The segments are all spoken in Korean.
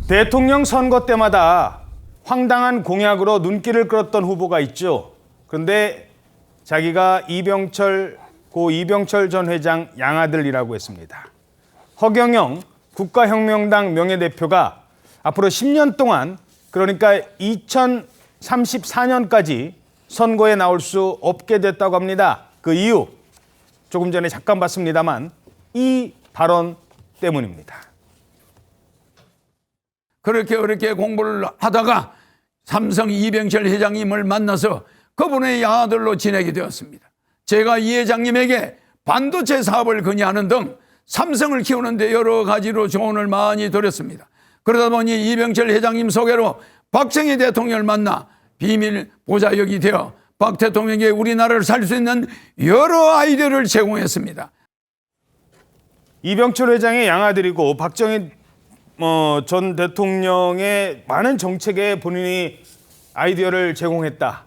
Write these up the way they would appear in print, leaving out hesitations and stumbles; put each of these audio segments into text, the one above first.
대통령 선거 때마다 황당한 공약으로 눈길을 끌었던 후보가 있죠. 그런데 자기가 고 이병철 전 회장 양아들이라고 했습니다. 허경영 국가혁명당 명예대표가 앞으로 10년 동안, 그러니까 2034년까지 선거에 나올 수 없게 됐다고 합니다. 그 이유, 조금 전에 잠깐 봤습니다만 이 발언 때문입니다. 그렇게 공부를 하다가 삼성 이병철 회장님을 만나서 그분의 양아들로 지내게 되었습니다. 제가 이 회장님에게 반도체 사업을 건의하는 등 삼성을 키우는데 여러 가지로 조언을 많이 드렸습니다. 그러다 보니 이병철 회장님 소개로 박정희 대통령을 만나 비밀 보좌역이 되어 박 대통령에게 우리나라를 살 수 있는 여러 아이디어를 제공했습니다. 이병철 회장의 양아들이고 박정희 전 대통령의 많은 정책에 본인이 아이디어를 제공했다.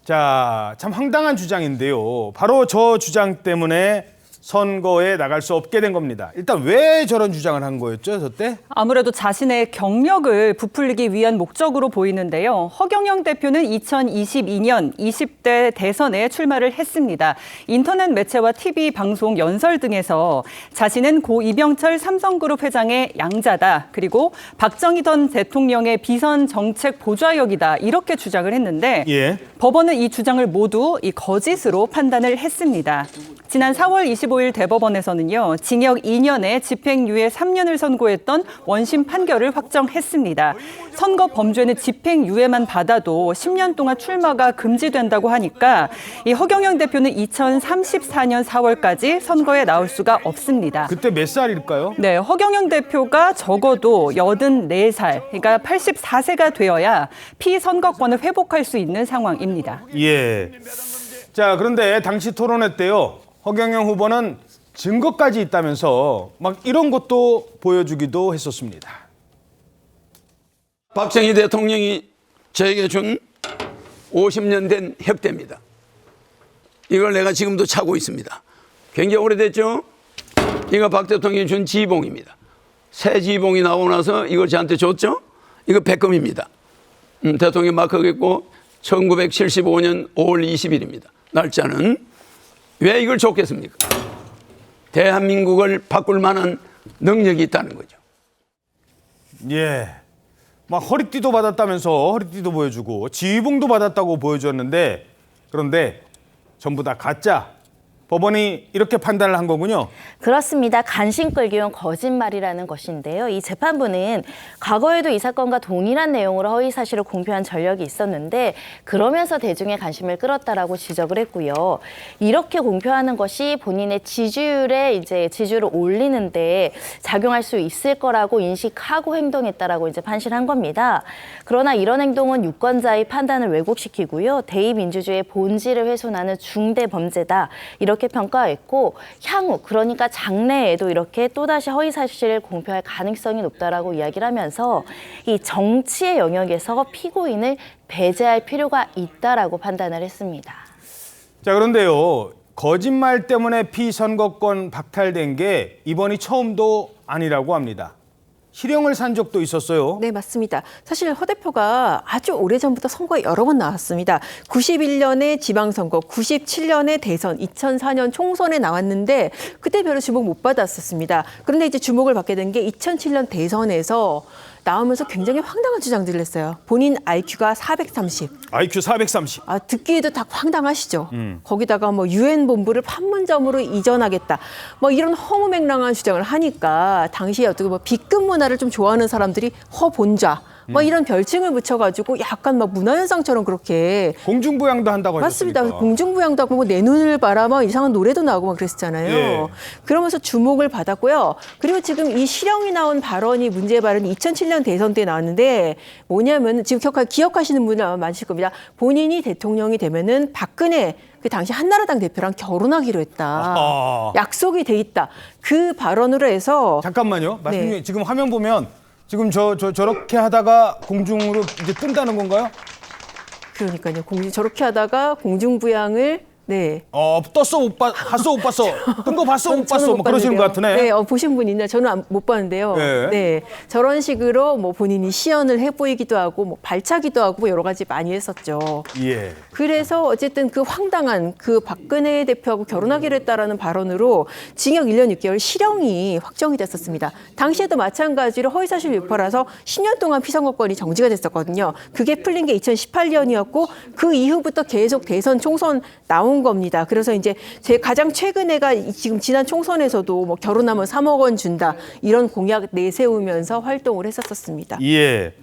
자, 참 황당한 주장인데요. 바로 저 주장 때문에 선거에 나갈 수 없게 된 겁니다. 일단 왜 저런 주장을 한 거였죠, 저 때? 아무래도 자신의 경력을 부풀리기 위한 목적으로 보이는데요. 허경영 대표는 2022년 20대 대선에 출마를 했습니다. 인터넷 매체와 TV 방송 연설 등에서 자신은 고 이병철 삼성그룹 회장의 양자다. 그리고 박정희 전 대통령의 비선 정책 보좌역이다. 이렇게 주장을 했는데 법원은 이 주장을 모두 거짓으로 판단을 했습니다. 지난 4월 25일 대법원에서는요, 징역 2년에 집행유예 3년을 선고했던 원심 판결을 확정했습니다. 선거 범죄는 집행유예만 받아도 10년 동안 출마가 금지된다고 하니까 이 허경영 대표는 2034년 4월까지 선거에 나올 수가 없습니다. 그때 몇 살일까요? 네, 허경영 대표가 적어도 84살, 그러니까 84세가 되어야 피선거권을 회복할 수 있는 상황입니다. 예. 자, 그런데 당시 토론회 때요, 허경영 후보는 증거까지 있다면서 막 이런 것도 보여주기도 했었습니다. 박정희 대통령이 저에게 준 50년 된 협대입니다. 이걸 내가 지금도 차고 있습니다. 굉장히 오래됐죠? 이거 박 대통령이 준 지봉입니다. 새 지봉이 나오고 나서 이걸 저한테 줬죠? 이거 백금입니다. 대통령 마크가 있고 1975년 5월 20일입니다. 날짜는. 왜 이걸 줬겠습니까? 대한민국을 바꿀 만한 능력이 있다는 거죠. 예. 막 허리띠도 받았다면서 허리띠도 보여주고 지휘봉도 받았다고 보여줬는데, 그런데 전부 다 가짜. 법원이 이렇게 판단을 한 거군요. 그렇습니다. 간신 끌기 위한 거짓말이라는 것인데요. 이 재판부는 과거에도 이 사건과 동일한 내용으로 허위 사실을 공표한 전력이 있었는데 그러면서 대중의 관심을 끌었다라고 지적을 했고요. 이렇게 공표하는 것이 본인의 지지율을 올리는데 작용할 수 있을 거라고 인식하고 행동했다라고 판시한 겁니다. 그러나 이런 행동은 유권자의 판단을 왜곡시키고요. 대의민주주의의 본질을 훼손하는 중대 범죄다. 이렇게 평가했고, 향후 그러니까 장래에도 이렇게 또다시 허위 사실을 공표할 가능성이 높다라고 이야기를 하면서 이 정치의 영역에서 피고인을 배제할 필요가 있다라고 판단을 했습니다. 자, 그런데요, 거짓말 때문에 피선거권 박탈된 게 이번이 처음도 아니라고 합니다. 실형을 산 적도 있었어요. 네, 맞습니다. 사실 허 대표가 아주 오래전부터 선거에 여러 번 나왔습니다. 91년에 지방선거, 97년에 대선, 2004년 총선에 나왔는데 그때 별로 주목 못 받았었습니다. 그런데 이제 주목을 받게 된 게 2007년 대선에서 나오면서 굉장히 황당한 주장들을 했어요. 본인 IQ가 430. IQ 430. 아, 듣기에도 다 황당하시죠. 거기다가 유엔 본부를 판문점으로 이전하겠다. 이런 허무맹랑한 주장을 하니까 당시에 어떻게 B급 문화를 좀 좋아하는 사람들이 허본좌. 이런 별칭을 붙여가지고 약간 문화현상처럼 그렇게. 공중부양도 한다고 하셨습니까? 맞습니다. 공중부양도 하고 내 눈을 바라 이상한 노래도 나오고 그랬었잖아요. 예. 그러면서 주목을 받았고요. 그리고 지금 이 실형이 나온 발언이 문제 발언이 2007년 대선 때 나왔는데 뭐냐면 지금 기억하시는 분들 아마 많으실 겁니다. 본인이 대통령이 되면은 박근혜 그 당시 한나라당 대표랑 결혼하기로 했다. 아하. 약속이 돼 있다. 그 발언으로 해서. 잠깐만요. 말씀 중에 네. 지금 화면 보면 지금 저렇게 하다가 공중으로 이제 뜬다는 건가요? 그러니까요. 저렇게 하다가 공중부양을 네. 떴어 못 봤어 못 봤어. 뜬 거 봤어 못 봤어. 저는 뭐 그러시는 것 같으네. 네, 보신 분 있나? 저는 못 봤는데요. 네. 네. 저런 식으로 뭐 본인이 시연을 해 보이기도 하고 뭐 발차기도 하고 뭐 여러 가지 많이 했었죠. 예. 그래서 어쨌든 그 황당한 그 박근혜 대표하고 결혼하기로 했다라는 발언으로 징역 1년 6개월 실형이 확정이 됐었습니다. 당시에도 마찬가지로 허위사실 유포라서 10년 동안 피선거권이 정지가 됐었거든요. 그게 풀린 게 2018년이었고 그 이후부터 계속 대선 총선 나온 겁니다. 그래서 이제 제 가장 최근에가 지금 지난 총선에서도 뭐 결혼하면 3억 원 준다 이런 공약 내세우면서 활동을 했었습니다. 예.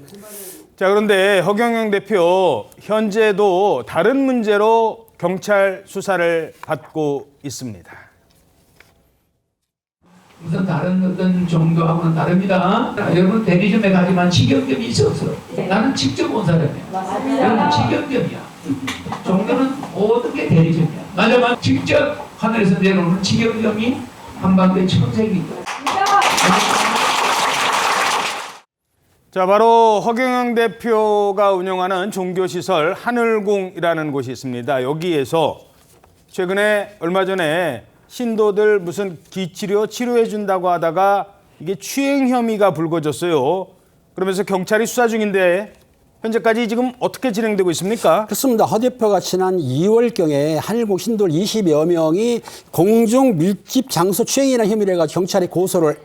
자, 그런데 허경영 대표 현재도 다른 문제로 경찰 수사를 받고 있습니다. 우선 다른 어떤 종교하고는 다릅니다. 여러분 대리점에 가지만 직영점이 있어 없어? 나는 직접 온 사람이야. 여러분 직영점이야. 종교는 모든 게 대리점이야. 맞아만 직접 하늘에서 내려오는 직영점이 한반도의 천색입니다. 자, 바로 허경영 대표가 운영하는 종교시설 하늘궁이라는 곳이 있습니다. 여기에서 최근에 얼마 전에 신도들 무슨 기치료 치료해 준다고 하다가 이게 추행 혐의가 불거졌어요. 그러면서 경찰이 수사 중인데 현재까지 지금 어떻게 진행되고 있습니까? 그렇습니다. 허 대표가 지난 2월경에 하늘궁 신도들 20여 명이 공중 밀집 장소 추행이라는 혐의로 해가지고 경찰에 고소를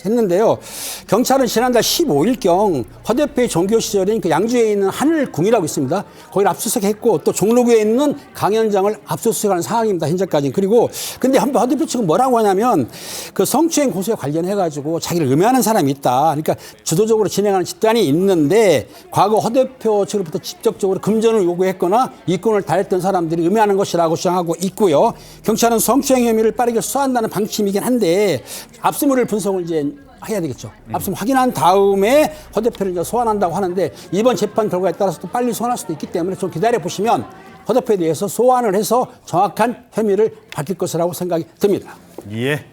했는데요. 경찰은 지난달 15일경 허 대표의 종교시설인 그 양주에 있는 하늘궁이라고 있습니다. 거기를 압수수색했고 또 종로구에 있는 강연장을 압수수색하는 상황입니다. 현재까지. 그리고 근데 한번 허 대표 측은 뭐라고 하냐면 그 성추행 고소에 관련해가지고 자기를 음해하는 사람이 있다. 그러니까 주도적으로 진행하는 집단이 있는데 과거 허 대표 측으로부터 직접적으로 금전을 요구했거나 이권을 다했던 사람들이 음해하는 것이라고 주장하고 있고요. 경찰은 성추행 혐의를 빠르게 수사한다는 방침이긴 한데 압수물을 분석을 이제 해야 되겠죠. 압수물 확인한 다음에 허 대표를 이제 소환한다고 하는데 이번 재판 결과에 따라서 또 빨리 소환할 수도 있기 때문에 좀 기다려 보시면 허 대표에 대해서 소환을 해서 정확한 혐의를 밝힐 것이라고 생각이 듭니다. 예.